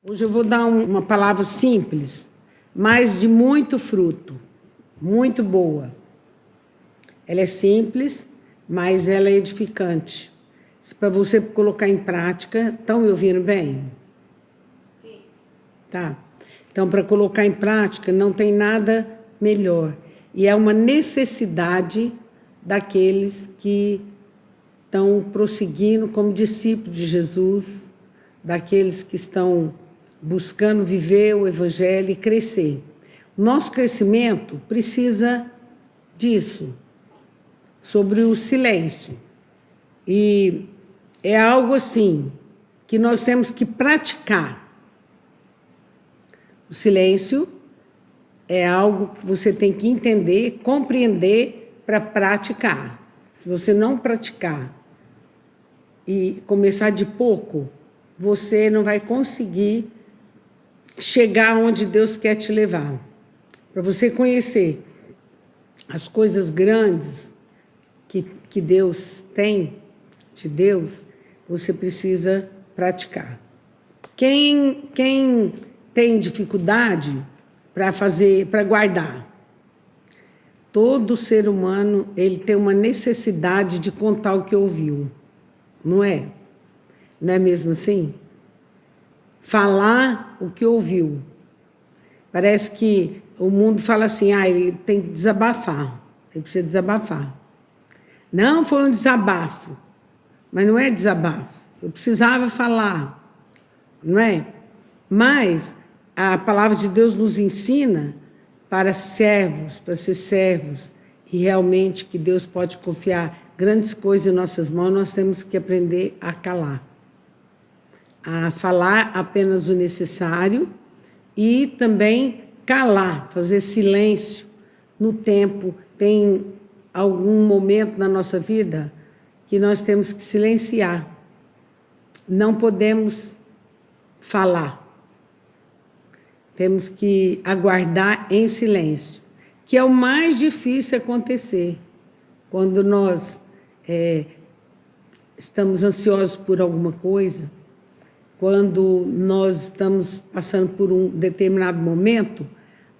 Hoje eu vou dar uma palavra simples, mas de muito fruto, muito boa. Ela é simples, mas ela é edificante. Para você colocar em prática, estão me ouvindo bem? Sim. Tá. Então, para colocar em prática, não tem nada melhor. E é uma necessidade daqueles que estão prosseguindo como discípulos de Jesus, daqueles que estão buscando viver o Evangelho e crescer. O nosso crescimento precisa disso, sobre o silêncio. E é algo assim que nós temos que praticar. O silêncio é algo que você tem que entender, compreender para praticar. Se você não praticar e começar de pouco, você não vai conseguir chegar onde Deus quer te levar. Para você conhecer as coisas grandes que Deus tem, de Deus, você precisa praticar. Quem tem dificuldade para guardar? Todo ser humano ele tem uma necessidade de contar o que ouviu, não é? Não é mesmo assim? Falar o que ouviu. Parece que o mundo fala assim, ele tem que desabafar, ele precisa desabafar. Não foi um desabafo, mas não é desabafo. Eu precisava falar, não é? Mas a palavra de Deus nos ensina para servos, para ser servos, e realmente que Deus pode confiar grandes coisas em nossas mãos, nós temos que aprender a calar. A falar apenas o necessário e também calar, fazer silêncio no tempo. Tem algum momento na nossa vida que nós temos que silenciar. Não podemos falar. Temos que aguardar em silêncio, que é o mais difícil acontecer. Quando nós estamos ansiosos por alguma coisa, quando nós estamos passando por um determinado momento,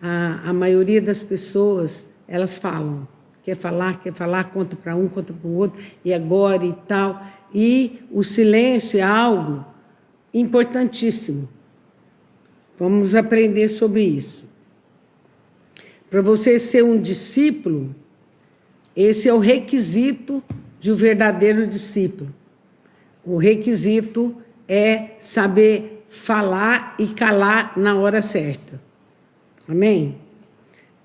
a maioria das pessoas, elas falam. Quer falar, conta para um, conta para o outro, e agora e tal. E o silêncio é algo importantíssimo. Vamos aprender sobre isso. Para você ser um discípulo, esse é o requisito de um verdadeiro discípulo. O requisito é saber falar e calar na hora certa. Amém?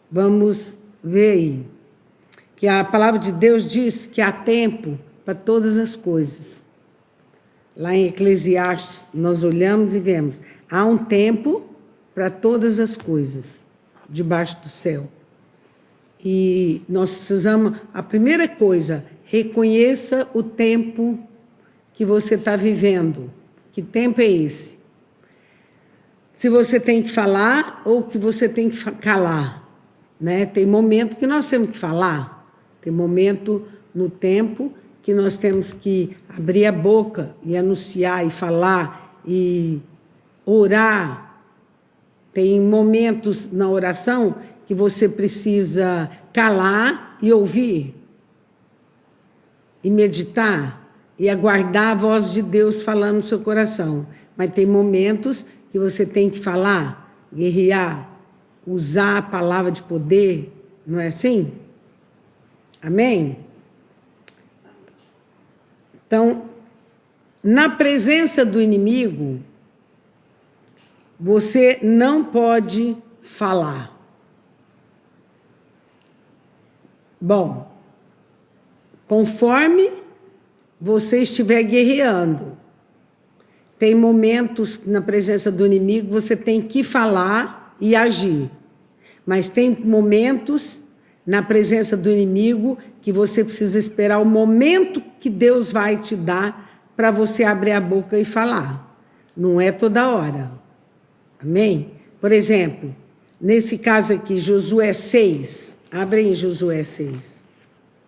Vamos ver aí. Que a palavra de Deus diz que há tempo para todas as coisas. Lá em Eclesiastes, nós olhamos e vemos. Há um tempo para todas as coisas debaixo do céu. E nós precisamos, a primeira coisa, reconheça o tempo que você está vivendo. Que tempo é esse? Se você tem que falar ou que você tem que calar. Né? Tem momento que nós temos que falar. Tem momento no tempo que nós temos que abrir a boca e anunciar e falar e orar. Tem momentos na oração que você precisa calar e ouvir. E meditar e aguardar a voz de Deus falando no seu coração. Mas tem momentos que você tem que falar, guerrear, usar a palavra de poder, não é assim? Amém? Então, na presença do inimigo, você não pode falar. Bom, conforme você estiver guerreando, tem momentos na presença do inimigo você tem que falar e agir. Mas tem momentos na presença do inimigo que você precisa esperar o momento que Deus vai te dar para você abrir a boca e falar. Não é toda hora. Amém? Por exemplo, nesse caso aqui, Josué 6. Abre em Josué 6.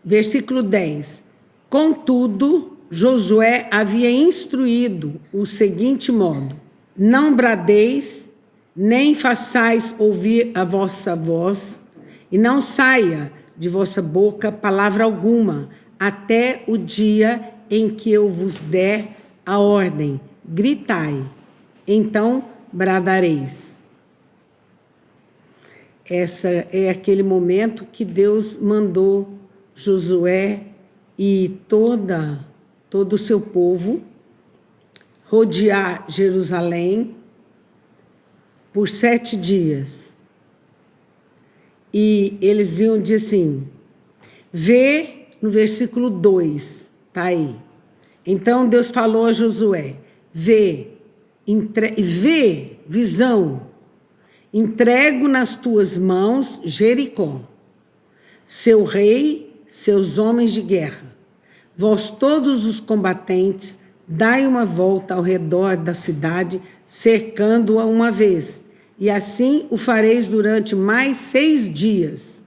Versículo 10. Contudo, Josué havia instruído o seguinte modo: Não bradeis, nem façais ouvir a vossa voz, e não saia de vossa boca palavra alguma, até o dia em que eu vos der a ordem. Gritai, então bradareis. Essa é aquele momento que Deus mandou Josué e todo o seu povo rodear Jerusalém por 7 dias. E eles iam dizer assim, vê no versículo 2, tá aí. Então Deus falou a Josué, vê, visão, entrego nas tuas mãos Jericó, seu rei, seus homens de guerra. Vós todos os combatentes, dai uma volta ao redor da cidade, cercando-a uma vez, e assim o fareis durante mais 6 dias.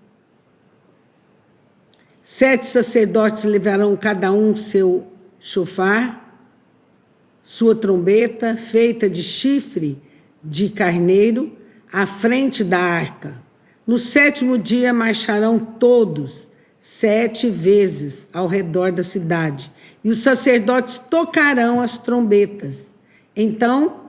7 sacerdotes levarão cada um seu chofar, sua trombeta, feita de chifre de carneiro, à frente da arca. No 7º dia marcharão todos 7 vezes ao redor da cidade, e os sacerdotes tocarão as trombetas. Então,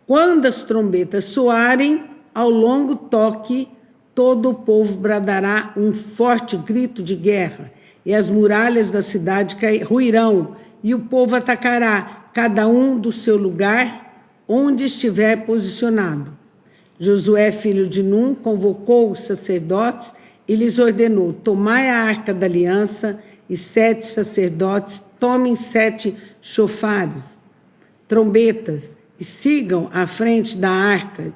quando as trombetas soarem, ao longo toque, todo o povo bradará um forte grito de guerra, e as muralhas da cidade ruirão, e o povo atacará, cada um do seu lugar, onde estiver posicionado. Josué, filho de Num, convocou os sacerdotes e lhes ordenou, tomai a arca da aliança, e 7 sacerdotes tomem 7 chofares, trombetas, e sigam à frente da arca.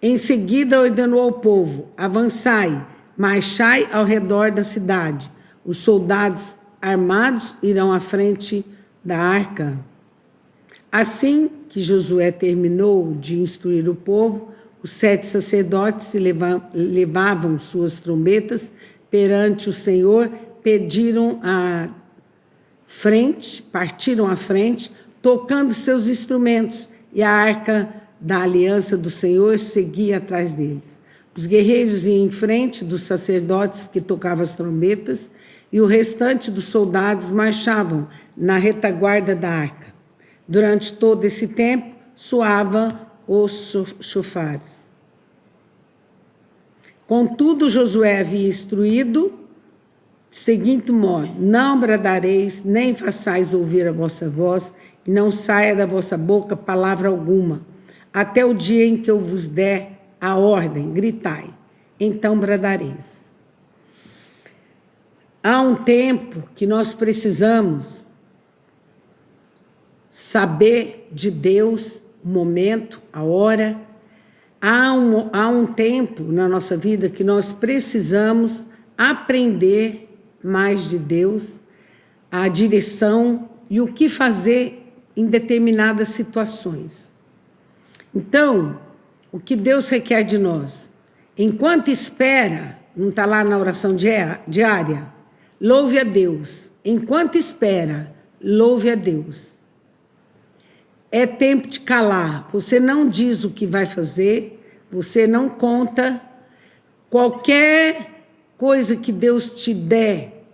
Em seguida ordenou ao povo, avançai, marchai ao redor da cidade. Os soldados armados irão à frente da arca. Assim que Josué terminou de instruir o povo, os 7 sacerdotes levavam suas trombetas perante o Senhor, partiram à frente, tocando seus instrumentos, e a arca da aliança do Senhor seguia atrás deles. Os guerreiros iam em frente dos sacerdotes que tocavam as trombetas, e o restante dos soldados marchavam na retaguarda da arca. Durante todo esse tempo, soavam os chofares. Contudo, Josué havia instruído de seguinte modo, não bradareis, nem façais ouvir a vossa voz, e não saia da vossa boca palavra alguma, até o dia em que eu vos der a ordem, gritai, então bradareis. Há um tempo que nós precisamos saber de Deus, o momento, a hora. Há um tempo na nossa vida que nós precisamos aprender mais de Deus, a direção e o que fazer em determinadas situações. Então, o que Deus requer de nós? Enquanto espera, não está lá na oração diária? Louve a Deus. Enquanto espera, louve a Deus. É tempo de calar. Você não diz o que vai fazer, você não conta. Qualquer coisa que Deus te der,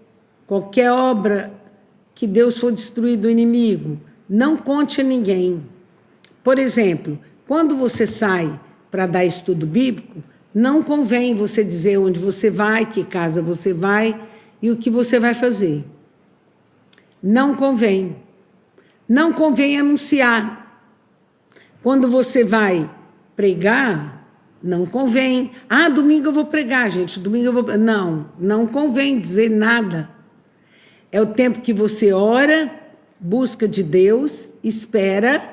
qualquer obra que Deus for destruir do inimigo, não conte a ninguém. Por exemplo, quando você sai para dar estudo bíblico, não convém você dizer onde você vai, que casa você vai e o que você vai fazer. Não convém. Não convém anunciar. Quando você vai pregar, não convém. Ah, domingo eu vou pregar, gente. Domingo eu vou... Não convém dizer nada. É o tempo que você ora, busca de Deus, espera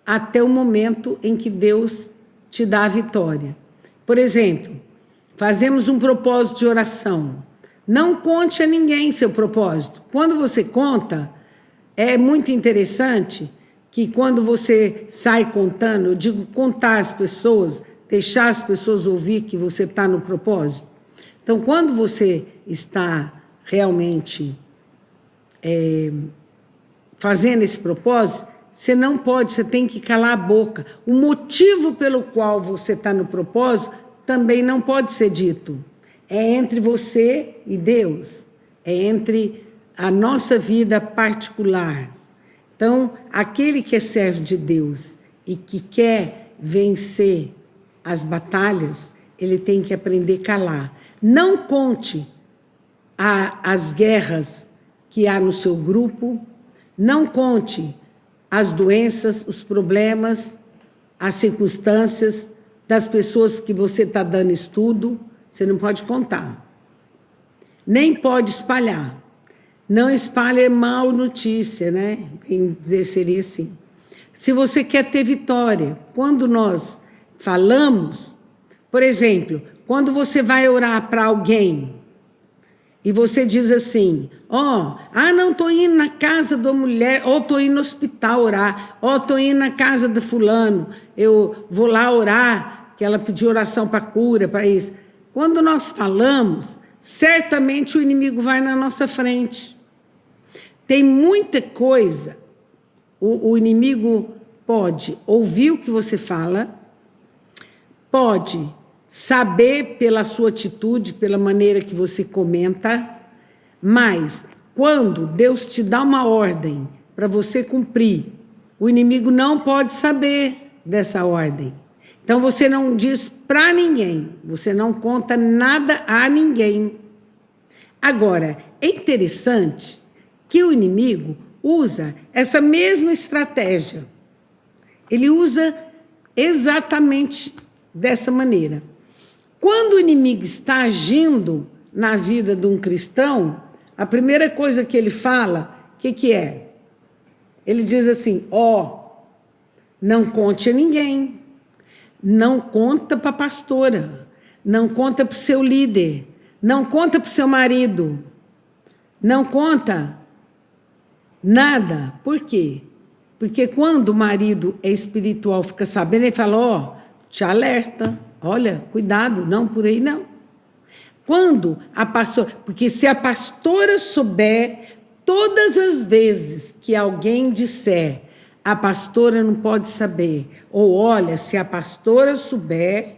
até o momento em que Deus te dá a vitória. Por exemplo, fazemos um propósito de oração. Não conte a ninguém seu propósito. Quando você conta, é muito interessante que quando você sai contando, eu digo contar as pessoas, deixar as pessoas ouvir que você está no propósito. Então, quando você está realmente fazendo esse propósito, você não pode, você tem que calar a boca. O motivo pelo qual você está no propósito também não pode ser dito. É entre você e Deus. É entre a nossa vida particular. Então, aquele que é servo de Deus e que quer vencer as batalhas, ele tem que aprender a calar. Não conte as guerras que há no seu grupo, não conte as doenças, os problemas, as circunstâncias das pessoas que você está dando estudo, você não pode contar. Nem pode espalhar. Não espalhe mal notícia, né? Em dizer seria assim. Se você quer ter vitória, quando nós falamos, por exemplo, quando você vai orar para alguém e você diz assim, não, estou indo na casa da mulher, ou estou indo no hospital orar, ou estou indo na casa do fulano, eu vou lá orar, que ela pediu oração para cura, para isso. Quando nós falamos, certamente o inimigo vai na nossa frente. Tem muita coisa, o inimigo pode ouvir o que você fala, pode saber pela sua atitude, pela maneira que você comenta, mas quando Deus te dá uma ordem para você cumprir, o inimigo não pode saber dessa ordem. Então você não diz para ninguém, você não conta nada a ninguém. Agora, é interessante que o inimigo usa essa mesma estratégia. Ele usa exatamente dessa maneira. Quando o inimigo está agindo na vida de um cristão, a primeira coisa que ele fala, o que é? Ele diz assim, não conte a ninguém, não conta para a pastora, não conta para o seu líder, não conta para o seu marido, não conta nada. Por quê? Porque quando o marido é espiritual, fica sabendo, ele fala, te alerta, olha, cuidado, não por aí não. Quando a pastora, porque se a pastora souber, todas as vezes que alguém disser, a pastora não pode saber, ou olha, se a pastora souber,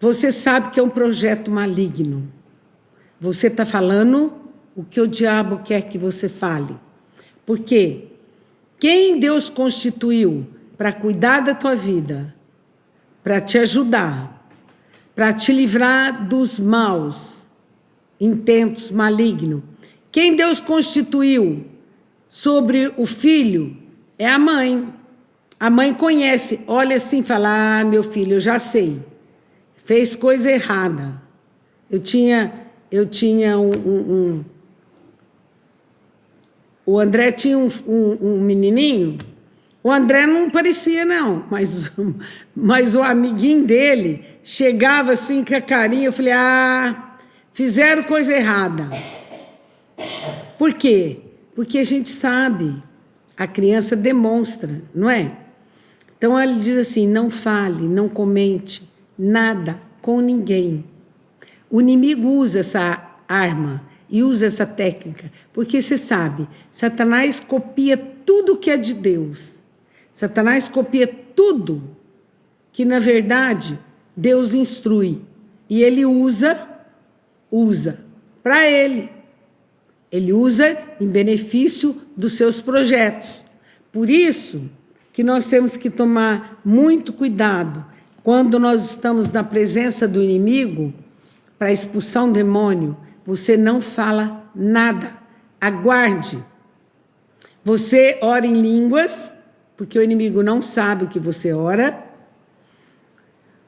você sabe que é um projeto maligno. Você está falando o que o diabo quer que você fale. Por quê? Quem Deus constituiu para cuidar da tua vida, para te ajudar, para te livrar dos maus intentos malignos. Quem Deus constituiu sobre o filho é a mãe. A mãe conhece, olha assim e fala, meu filho, eu já sei, fez coisa errada. Eu tinha o André tinha um menininho. O André não parecia, não, mas o amiguinho dele chegava assim com a carinha, eu falei, fizeram coisa errada. Por quê? Porque a gente sabe, a criança demonstra, não é? Então ele diz assim, não fale, não comente nada com ninguém. O inimigo usa essa arma e usa essa técnica, porque você sabe, Satanás copia tudo que é de Deus. Satanás copia tudo que, na verdade, Deus instrui. E ele usa para ele. Ele usa em benefício dos seus projetos. Por isso que nós temos que tomar muito cuidado quando nós estamos na presença do inimigo para expulsar um demônio. Você não fala nada. Aguarde. Você ora em línguas, porque o inimigo não sabe o que você ora.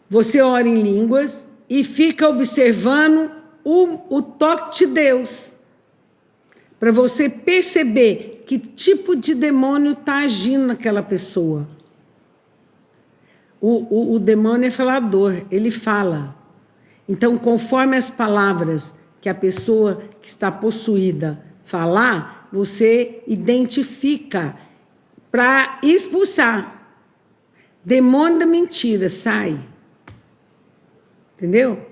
Você ora em línguas e fica observando o toque de Deus, para você perceber que tipo de demônio está agindo naquela pessoa. O demônio é falador, ele fala. Então, conforme as palavras que a pessoa que está possuída falar, você identifica para expulsar. Demônio da mentira, sai. Entendeu?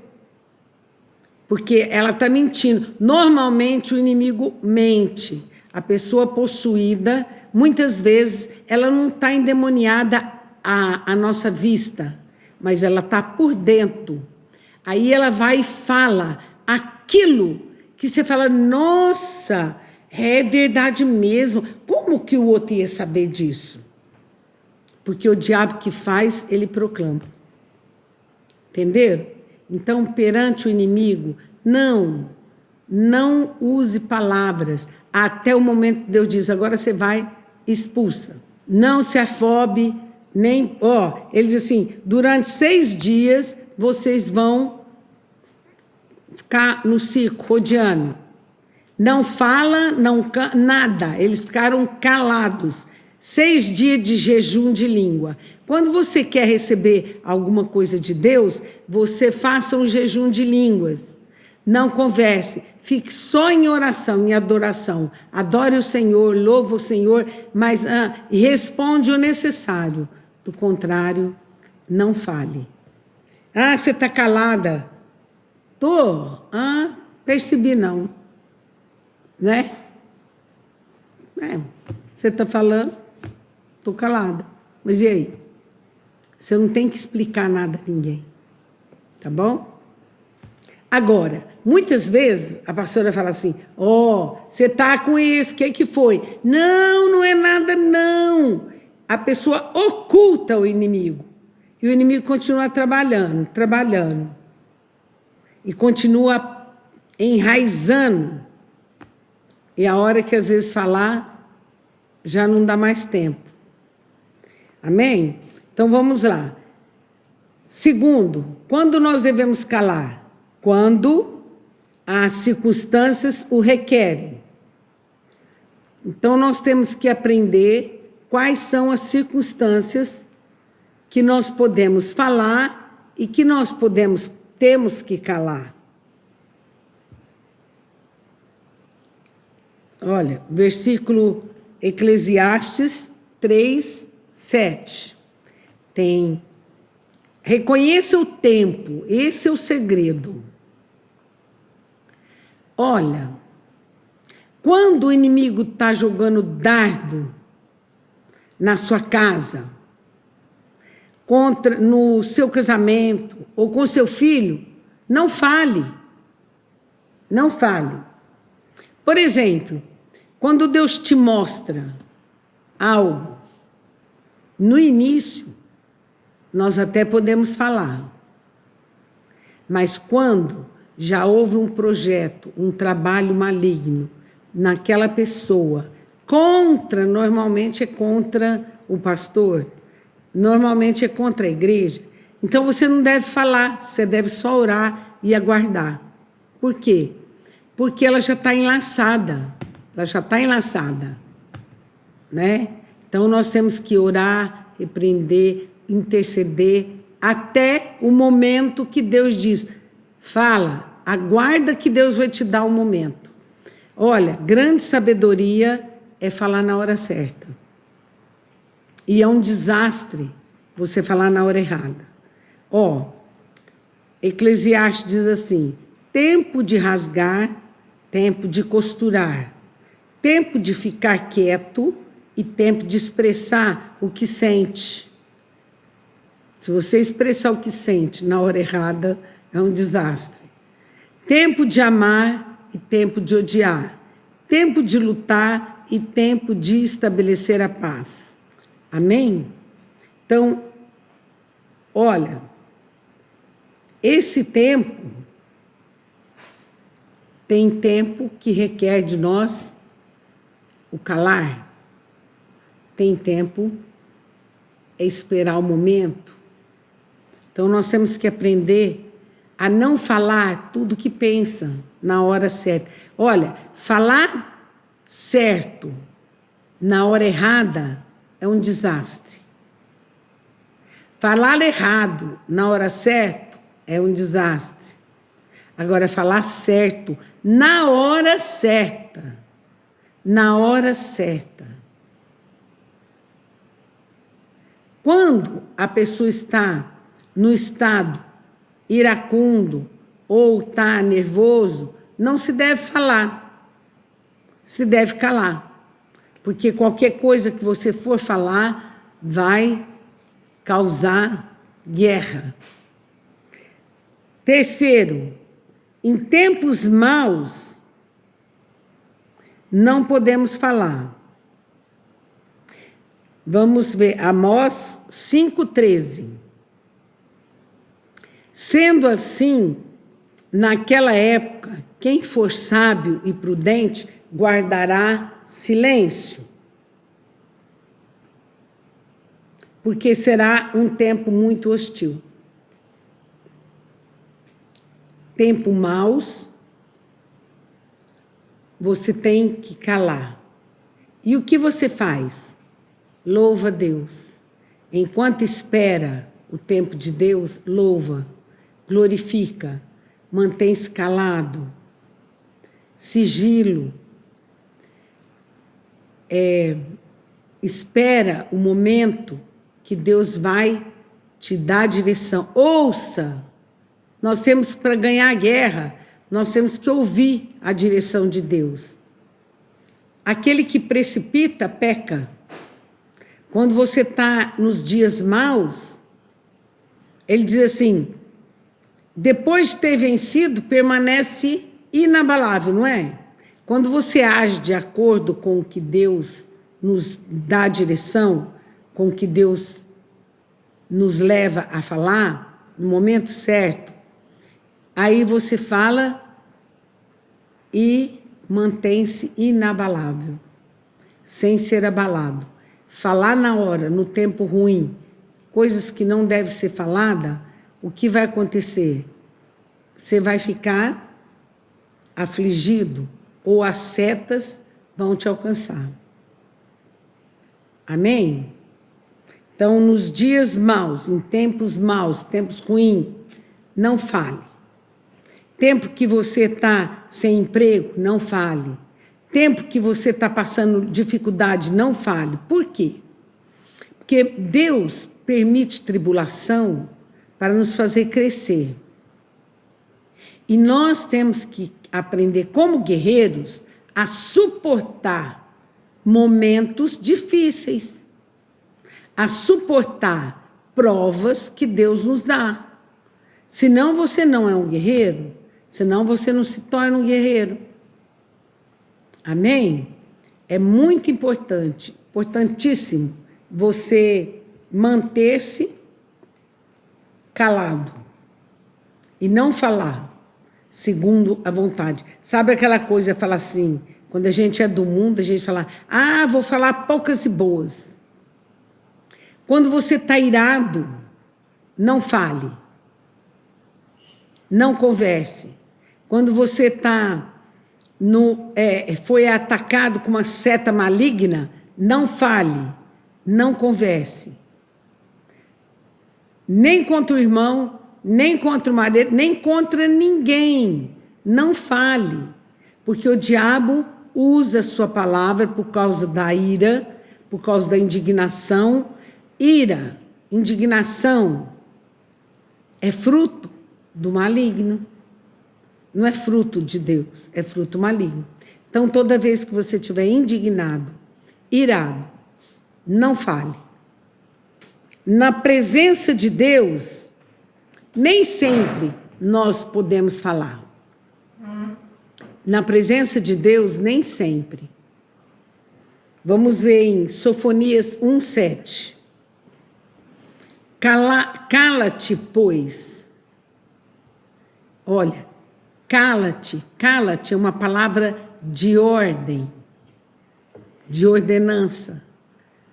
Porque ela está mentindo. Normalmente o inimigo mente. A pessoa possuída, muitas vezes, ela não está endemoniada à nossa vista, mas ela está por dentro. Aí ela vai e fala aquilo que você fala, nossa, é verdade mesmo. Como que o outro ia saber disso? Porque o diabo que faz, ele proclama. Entenderam? Então, perante o inimigo, não use palavras até o momento que Deus diz, agora você vai, expulsa. Não se afobe, nem... ele diz assim, durante 6 dias, vocês vão ficar no circo, rodeando. Não fala, nada. Eles ficaram calados. 6 dias de jejum de língua. Quando você quer receber alguma coisa de Deus, você faça um jejum de línguas. Não converse. Fique só em oração, em adoração. Adore o Senhor, louve o Senhor, mas e responde o necessário. Do contrário, não fale. Você está calada. Tô. Percebi não. Né? Você está falando? Estou calada. Mas e aí? Você não tem que explicar nada a ninguém. Tá bom? Agora, muitas vezes a pastora fala assim, você está com isso, o que foi? Não é nada não. A pessoa oculta o inimigo. E o inimigo continua trabalhando. E continua enraizando. E a hora que às vezes falar, já não dá mais tempo. Amém? Então vamos lá. Segundo, quando nós devemos calar? Quando as circunstâncias o requerem. Então nós temos que aprender quais são as circunstâncias que nós podemos falar e que nós temos que calar. Olha, versículo Eclesiastes 3, 7. Reconheça o tempo, esse é o segredo. Olha, quando o inimigo está jogando dardo na sua casa, no seu casamento ou com seu filho, não fale. Não fale. Por exemplo, quando Deus te mostra algo, no início, nós até podemos falar. Mas quando já houve um projeto, um trabalho maligno naquela pessoa, normalmente é contra o pastor, normalmente é contra a igreja, então você não deve falar, você deve só orar e aguardar. Por quê? Porque ela já está enlaçada. Né? Então nós temos que orar, repreender, interceder, até o momento que Deus diz, fala, aguarda que Deus vai te dar o momento. Olha, grande sabedoria é falar na hora certa. E é um desastre você falar na hora errada. Eclesiastes diz assim, tempo de rasgar, tempo de costurar, tempo de ficar quieto e tempo de expressar o que sente. Se você expressar o que sente na hora errada, é um desastre. Tempo de amar e tempo de odiar. Tempo de lutar e tempo de estabelecer a paz. Amém? Então, olha, esse tempo tem tempo que requer de nós o calar. Tem tempo é esperar o momento. Então, nós temos que aprender a não falar tudo que pensa na hora certa. Olha, falar certo na hora errada é um desastre. Falar errado na hora certa é um desastre. Agora, falar certo na hora certa. Na hora certa. Quando a pessoa está no estado iracundo ou está nervoso, não se deve falar. Se deve calar. Porque qualquer coisa que você for falar vai causar guerra. Terceiro, em tempos maus, não podemos falar. Vamos ver, Amós 5,13. Sendo assim, naquela época, quem for sábio e prudente guardará silêncio, porque será um tempo muito hostil. Tempo maus, você tem que calar. E o que você faz? Louva a Deus. Enquanto espera o tempo de Deus, louva, glorifica, mantém-se calado, sigilo, espera o momento que Deus vai te dar a direção. Ouça! Nós temos, para ganhar a guerra, nós temos que ouvir a direção de Deus. Aquele que precipita, peca. Quando você está nos dias maus, ele diz assim, depois de ter vencido, permanece inabalável, não é? Quando você age de acordo com o que Deus nos dá a direção, com o que Deus nos leva a falar, no momento certo, aí você fala e mantém-se inabalável, sem ser abalado. Falar na hora, no tempo ruim, coisas que não devem ser faladas, o que vai acontecer? Você vai ficar afligido ou as setas vão te alcançar. Amém? Então, nos dias maus, em tempos maus, tempos ruins, não fale. Tempo que você está sem emprego, não fale. Tempo que você está passando dificuldade, não fale. Por quê? Porque Deus permite tribulação para nos fazer crescer. E nós temos que aprender, como guerreiros, a suportar momentos difíceis, a suportar provas que Deus nos dá. Senão você não é um guerreiro, senão você não se torna um guerreiro. Amém? É muito importante, importantíssimo, você manter-se calado e não falar segundo a vontade. Sabe aquela coisa, falar assim, quando a gente é do mundo, a gente fala, vou falar poucas e boas. Quando você está irado, não fale, não converse. Quando você foi atacado com uma seta maligna, não fale, não converse. Nem contra o irmão, nem contra o marido, nem contra ninguém. Não fale, porque o diabo usa a sua palavra por causa da ira, por causa da indignação. Ira, indignação, é fruto do maligno. Não é fruto de Deus, é fruto maligno. Então, toda vez que você estiver indignado, irado, não fale. Na presença de Deus, nem sempre nós podemos falar. Na presença de Deus, nem sempre. Vamos ver em Sofonias 1:7. Cala-te, pois. Olha, cala-te é uma palavra de ordem, de ordenança,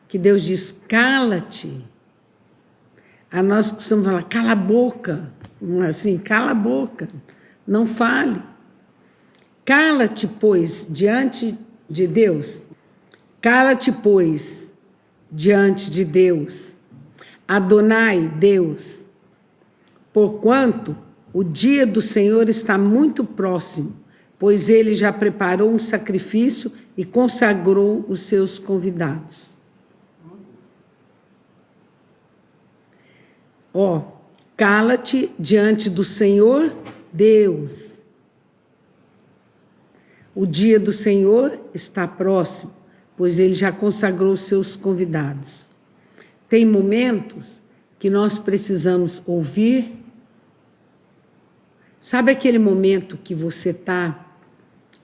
que Deus diz, cala-te. A nós costumamos falar, cala a boca, assim, cala a boca, não fale. Cala-te, pois, diante de Deus. Cala-te, pois, diante de Deus. Adonai, Deus, porquanto o dia do Senhor está muito próximo, pois ele já preparou um sacrifício e consagrou os seus convidados. Cala-te diante do Senhor, Deus. O dia do Senhor está próximo, pois Ele já consagrou seus convidados. Tem momentos que nós precisamos ouvir. Sabe aquele momento que você está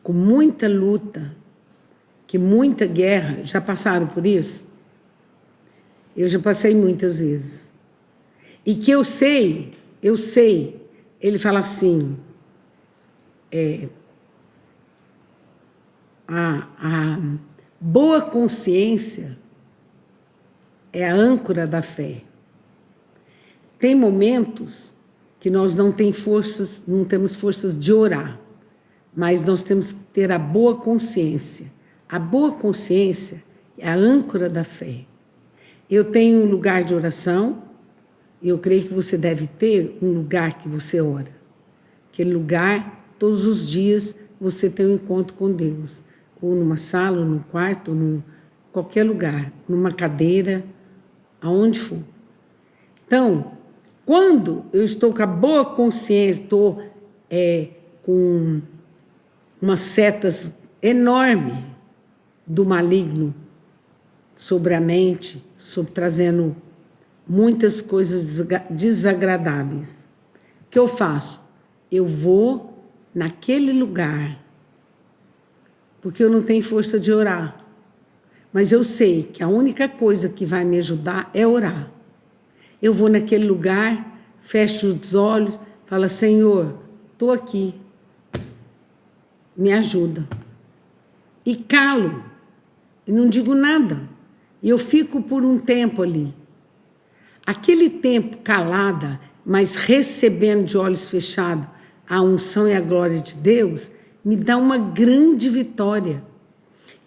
com muita luta, que muita guerra? Já passaram por isso? Eu já passei muitas vezes. E que eu sei, ele fala assim, a boa consciência é a âncora da fé. Tem momentos que nós não temos forças de orar, mas nós temos que ter a boa consciência. A boa consciência é a âncora da fé. Eu tenho um lugar de oração, e eu creio que você deve ter um lugar que você ora. Aquele lugar, todos os dias, você tem um encontro com Deus. Ou numa sala, ou num quarto, ou em qualquer lugar, numa cadeira, aonde for. Então, quando eu estou com a boa consciência, estou com umas setas enormes do maligno sobre a mente, trazendo muitas coisas desagradáveis. O que eu faço? Eu vou naquele lugar, porque eu não tenho força de orar. Mas eu sei que a única coisa que vai me ajudar é orar. Eu vou naquele lugar, fecho os olhos, falo, Senhor, estou aqui, me ajuda. E calo, e não digo nada. E eu fico por um tempo ali. Aquele tempo calada, mas recebendo de olhos fechados a unção e a glória de Deus, me dá uma grande vitória.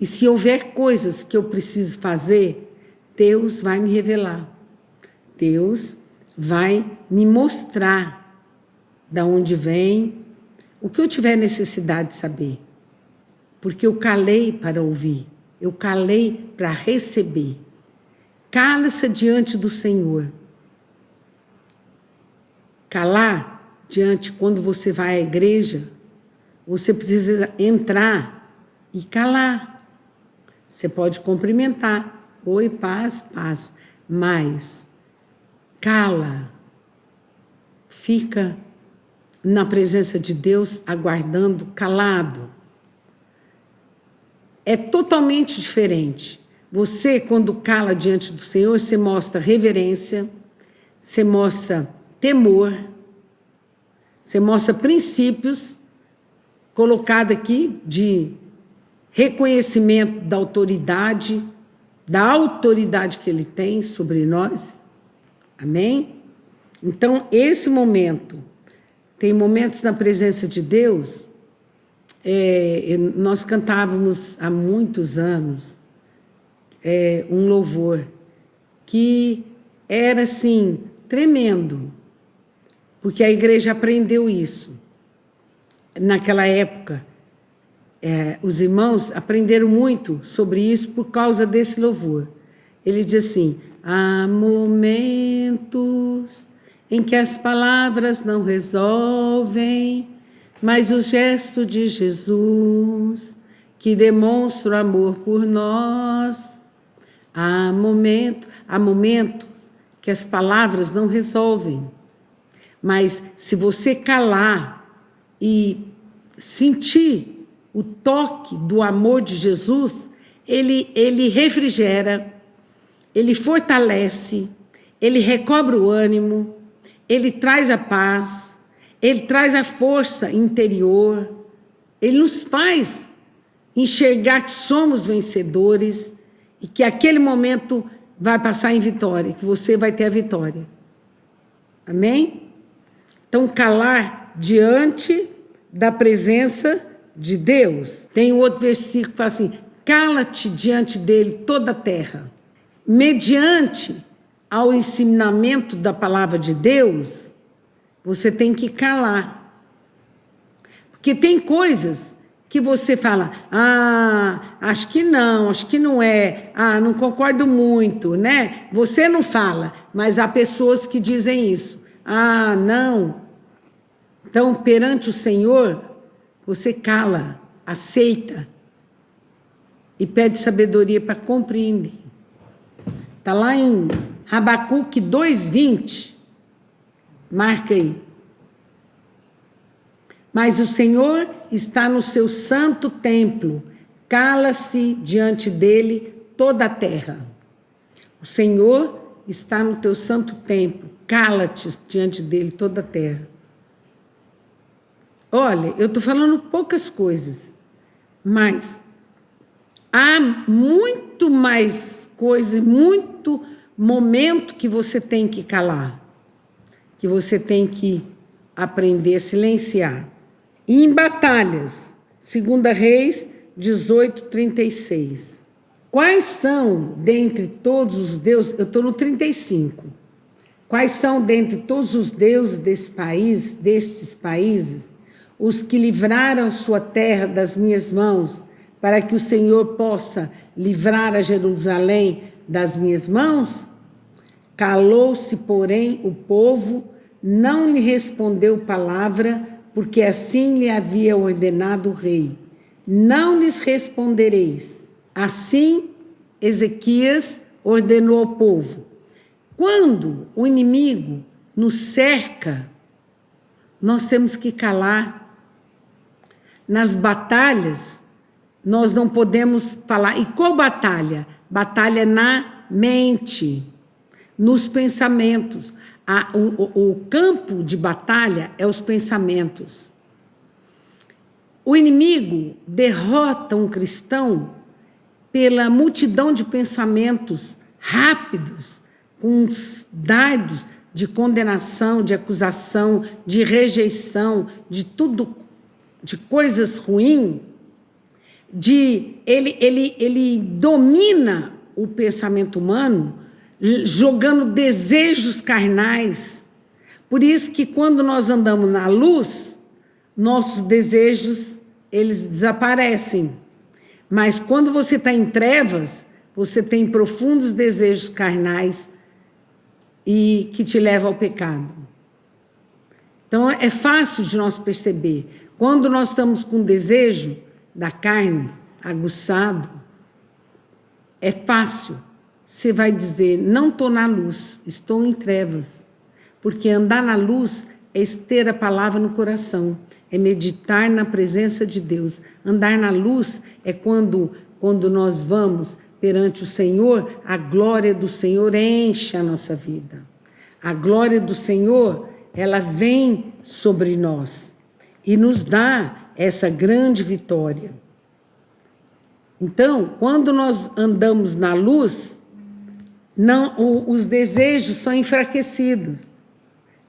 E se houver coisas que eu preciso fazer, Deus vai me revelar. Deus vai me mostrar de onde vem, o que eu tiver necessidade de saber. Porque eu calei para ouvir, eu calei para receber. Cala-se diante do Senhor. Calar diante, quando você vai à igreja, você precisa entrar e calar. Você pode cumprimentar. Oi, paz, paz. Mas cala. Fica na presença de Deus, aguardando, calado. É totalmente diferente. Você, quando cala diante do Senhor, você mostra reverência, você mostra temor, você mostra princípios colocados aqui de reconhecimento da autoridade que Ele tem sobre nós. Amém? Então, esse momento, tem momentos na presença de Deus, nós cantávamos há muitos anos um louvor que era assim, tremendo, porque a igreja aprendeu isso. Naquela época, os irmãos aprenderam muito sobre isso por causa desse louvor. Ele diz assim, há momentos em que as palavras não resolvem, mas o gesto de Jesus, que demonstra o amor por nós. Há momentos que as palavras não resolvem, mas se você calar e sentir o toque do amor de Jesus, ele refrigera, ele fortalece, ele recobra o ânimo, ele traz a paz, ele traz a força interior, ele nos faz enxergar que somos vencedores e que aquele momento vai passar em vitória, que você vai ter a vitória. Amém? Então, calar diante da presença de Deus. Tem um outro versículo que fala assim, cala-te diante dele toda a terra. Mediante ao ensinamento da palavra de Deus, você tem que calar. Porque tem coisas que você fala, acho que não é, não concordo muito, né? Você não fala, mas há pessoas que dizem isso. Não. Então, perante o Senhor, você cala, aceita. e pede sabedoria para compreender. Está lá em Habacuque 2:20. Marca aí. Mas o Senhor está no seu santo templo, cala-se diante dele toda a terra. O Senhor está no teu santo templo, cala-te diante dele toda a terra. Olha, eu estou falando poucas coisas, mas há muito mais coisa, muito momento que você tem que calar, que você tem que aprender a silenciar. E em batalhas, 2 Reis 18:36. Quais são, dentre todos os deuses, eu estou no 35, quais são, dentre todos os deuses destes países, os que livraram sua terra das minhas mãos, para que o Senhor possa livrar a Jerusalém das minhas mãos? Calou-se, porém, o povo, não lhe respondeu palavra, porque assim lhe havia ordenado o rei. Não lhes respondereis. Assim, Ezequias ordenou ao povo. Quando o inimigo nos cerca, nós temos que calar. Nas batalhas, nós não podemos falar. E qual batalha? Batalha na mente, nos pensamentos. O campo de batalha é os pensamentos. O inimigo derrota um cristão pela multidão de pensamentos rápidos, com dardos de condenação, de acusação, de rejeição, de tudo, de coisas ruins. Ele domina o pensamento humano, jogando desejos carnais. Por isso que quando nós andamos na luz, nossos desejos, eles desaparecem. Mas quando você está em trevas, você tem profundos desejos carnais e que te levam ao pecado. Então é fácil de nós perceber. Quando nós estamos com desejo da carne aguçado, é fácil. Você vai dizer, não estou na luz, estou em trevas. Porque andar na luz é ter a palavra no coração, é meditar na presença de Deus. Andar na luz é quando nós vamos perante o Senhor, a glória do Senhor enche a nossa vida. A glória do Senhor, ela vem sobre nós e nos dá essa grande vitória. Então, quando nós andamos na luz, os desejos são enfraquecidos.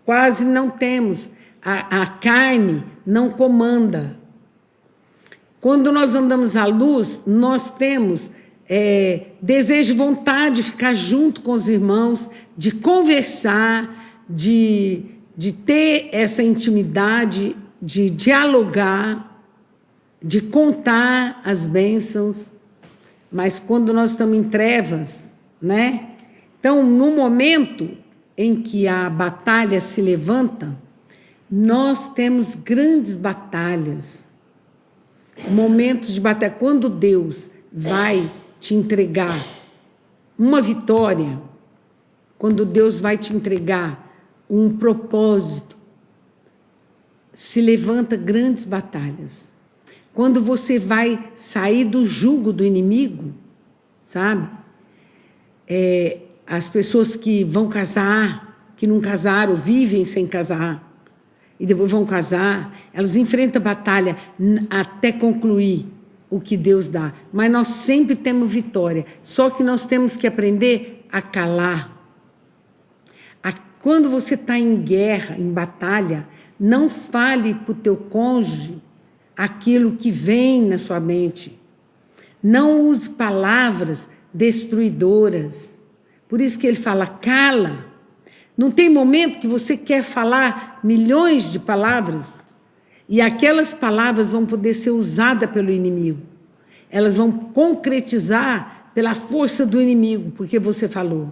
Quase não temos. A carne não comanda. Quando nós andamos à luz, nós temos desejo e vontade de ficar junto com os irmãos, de conversar, de ter essa intimidade, de dialogar, de contar as bênçãos. Mas quando nós estamos em trevas, né? Então, no momento em que a batalha se levanta, nós temos grandes batalhas, momentos de batalha. Quando Deus vai te entregar uma vitória, quando Deus vai te entregar um propósito, se levanta grandes batalhas. Quando você vai sair do jugo do inimigo, sabe? As pessoas que vão casar, que não casaram, vivem sem casar, e depois vão casar, elas enfrentam a batalha até concluir o que Deus dá. Mas nós sempre temos vitória, só que nós temos que aprender a calar. Quando você está em guerra, em batalha, não fale para o teu cônjuge aquilo que vem na sua mente. Não use palavras destruidoras. Por isso que ele fala, cala. Não tem momento que você quer falar milhões de palavras e aquelas palavras vão poder ser usadas pelo inimigo. Elas vão concretizar pela força do inimigo, porque você falou.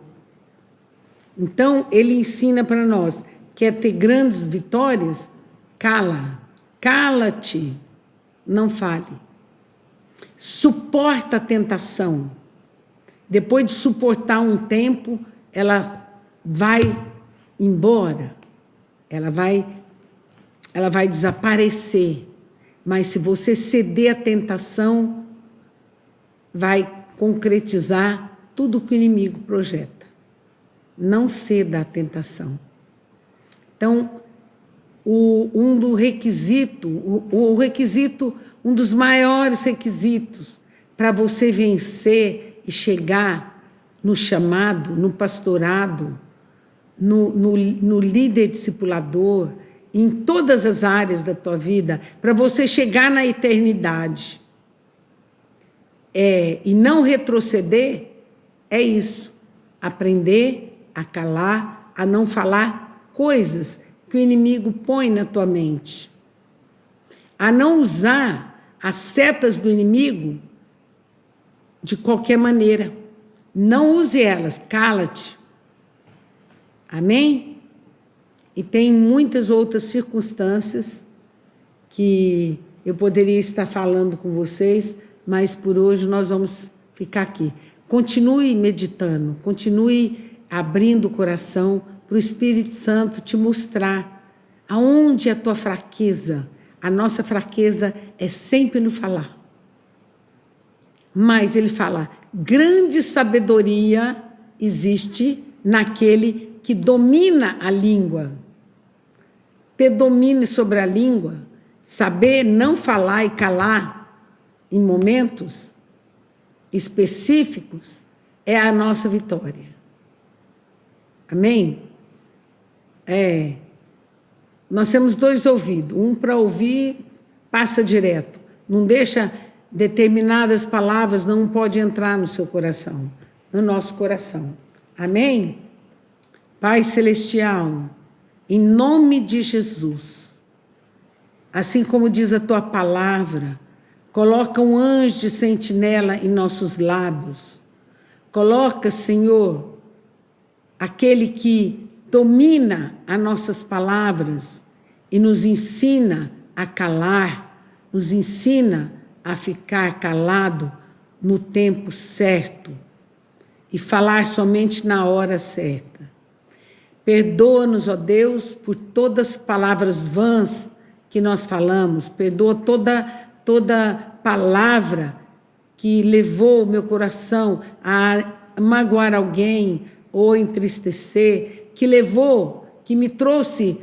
Então, ele ensina para nós, quer ter grandes vitórias? Cala, cala-te, não fale. suporta a tentação. Depois de suportar um tempo, ela vai embora, ela vai desaparecer. Mas se você ceder à tentação, vai concretizar tudo que o inimigo projeta. Não ceda à tentação. Então, um dos maiores requisitos para você vencer e chegar no chamado, no pastorado, no líder discipulador, em todas as áreas da tua vida, para você chegar na eternidade e não retroceder, é isso. Aprender a calar, a não falar coisas que o inimigo põe na tua mente. A não usar as setas do inimigo de qualquer maneira. Não use elas, cala-te. Amém? E tem muitas outras circunstâncias que eu poderia estar falando com vocês, mas por hoje nós vamos ficar aqui. Continue meditando, continue abrindo o coração para o Espírito Santo te mostrar aonde é a tua fraqueza. A nossa fraqueza é sempre no falar. Mas ele fala, grande sabedoria existe naquele que domina a língua. Ter domínio sobre a língua, saber não falar e calar em momentos específicos, é a nossa vitória. Amém? Nós temos 2 ouvidos, um para ouvir, passa direto. Não deixa determinadas palavras, não pode entrar no seu coração, no nosso coração. Amém? Pai Celestial, em nome de Jesus, assim como diz a tua palavra, coloca um anjo de sentinela em nossos lábios. Coloca, Senhor, aquele que domina as nossas palavras e nos ensina a calar, nos ensina a ficar calado no tempo certo e falar somente na hora certa. Perdoa-nos, ó Deus, por todas as palavras vãs que nós falamos. Perdoa toda palavra que levou o meu coração a magoar alguém ou entristecer, que me trouxe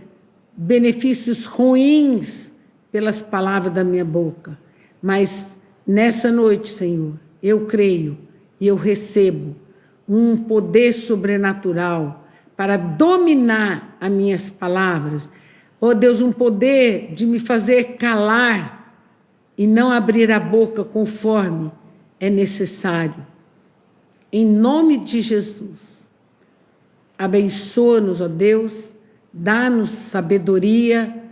benefícios ruins pelas palavras da minha boca. Mas nessa noite, Senhor, eu creio e eu recebo um poder sobrenatural para dominar as minhas palavras. Oh Deus, um poder de me fazer calar e não abrir a boca conforme é necessário. Em nome de Jesus, abençoa-nos, ó Deus, dá-nos sabedoria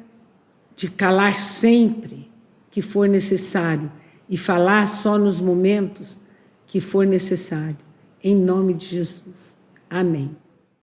de calar sempre que for necessário e falar só nos momentos que for necessário. Em nome de Jesus. Amém.